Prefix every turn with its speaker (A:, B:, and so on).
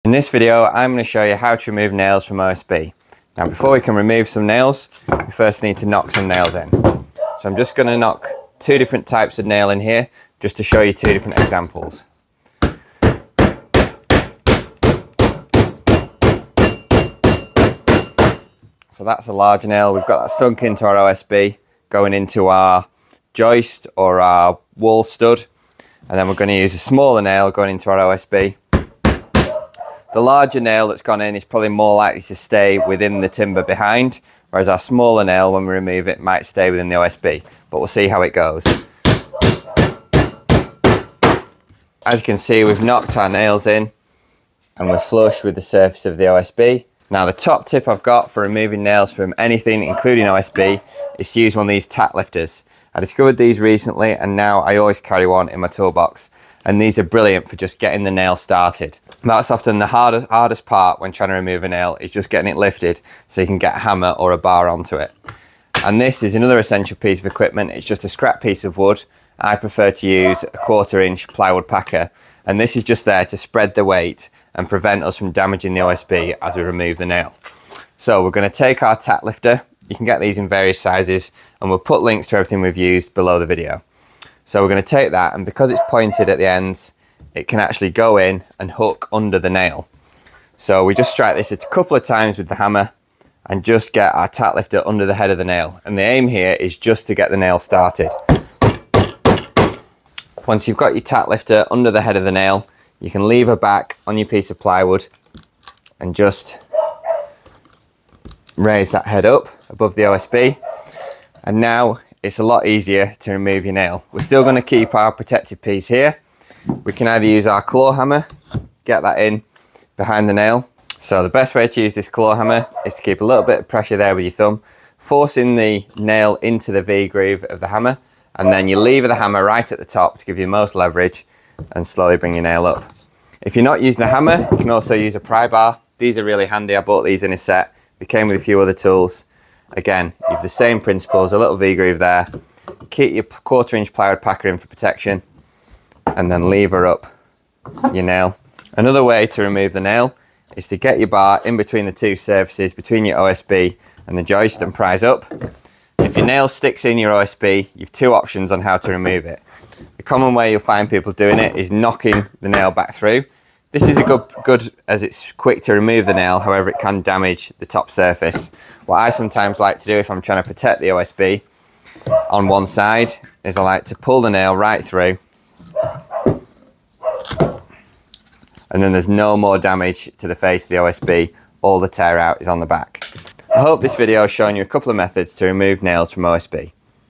A: In this video, I'm going to show you how to remove nails from OSB. Now, before we can remove some nails, we first need to knock some nails in. So I'm just going to knock two different types of nail in here, just to show you two different examples. So that's a large nail. We've got that sunk into our OSB, going into our joist or our wall stud. And then we're going to use a smaller nail going into our OSB. The larger nail that's gone in is probably more likely to stay within the timber behind, whereas our smaller nail, when we remove it, might stay within the OSB. But we'll see how it goes. As you can see, we've knocked our nails in and we're flush with the surface of the OSB. Now, the top tip I've got for removing nails from anything, including OSB, is to use one of these tack lifters. I discovered these recently and now I always carry one in my toolbox. And these are brilliant for just getting the nail started. That's often the hardest part when trying to remove a nail, is just getting it lifted so you can get a hammer or a bar onto it. And this is another essential piece of equipment. It's just a scrap piece of wood. I prefer to use a 1/4 inch plywood packer. And this is just there to spread the weight and prevent us from damaging the OSB as we remove the nail. So we're going to take our tack lifter. You can get these in various sizes and we'll put links to everything we've used below the video. So we're going to take that, and because it's pointed at the ends, it can actually go in and hook under the nail. So we just strike this a couple of times with the hammer and just get our tack lifter under the head of the nail. And the aim here is just to get the nail started. Once you've got your tack lifter under the head of the nail, you can lever back on your piece of plywood and just raise that head up above the OSB. And now it's a lot easier to remove your nail. We're still going to keep our protective piece here. We can either use our claw hammer, get that in behind the nail. So the best way to use this claw hammer is to keep a little bit of pressure there with your thumb, forcing the nail into the V groove of the hammer, and then you lever the hammer right at the top to give you the most leverage and slowly bring your nail up. If you're not using a hammer, you can also use a pry bar. These are really handy. I bought these in a set. They came with a few other tools. Again, you have the same principles, a little V groove there. Keep your 1/4 inch plywood packer in for protection and then lever up your nail. Another way to remove the nail is to get your bar in between the two surfaces, between your OSB and the joist, and prise up. If your nail sticks in your OSB, you've two options on how to remove it. The common way you'll find people doing it is knocking the nail back through. This is a good as it's quick to remove the nail, however it can damage the top surface. What I sometimes like to do if I'm trying to protect the OSB on one side is I like to pull the nail right through, and then there's no more damage to the face of the OSB. All the tear out is on the back. I hope this video has shown you a couple of methods to remove nails from OSB.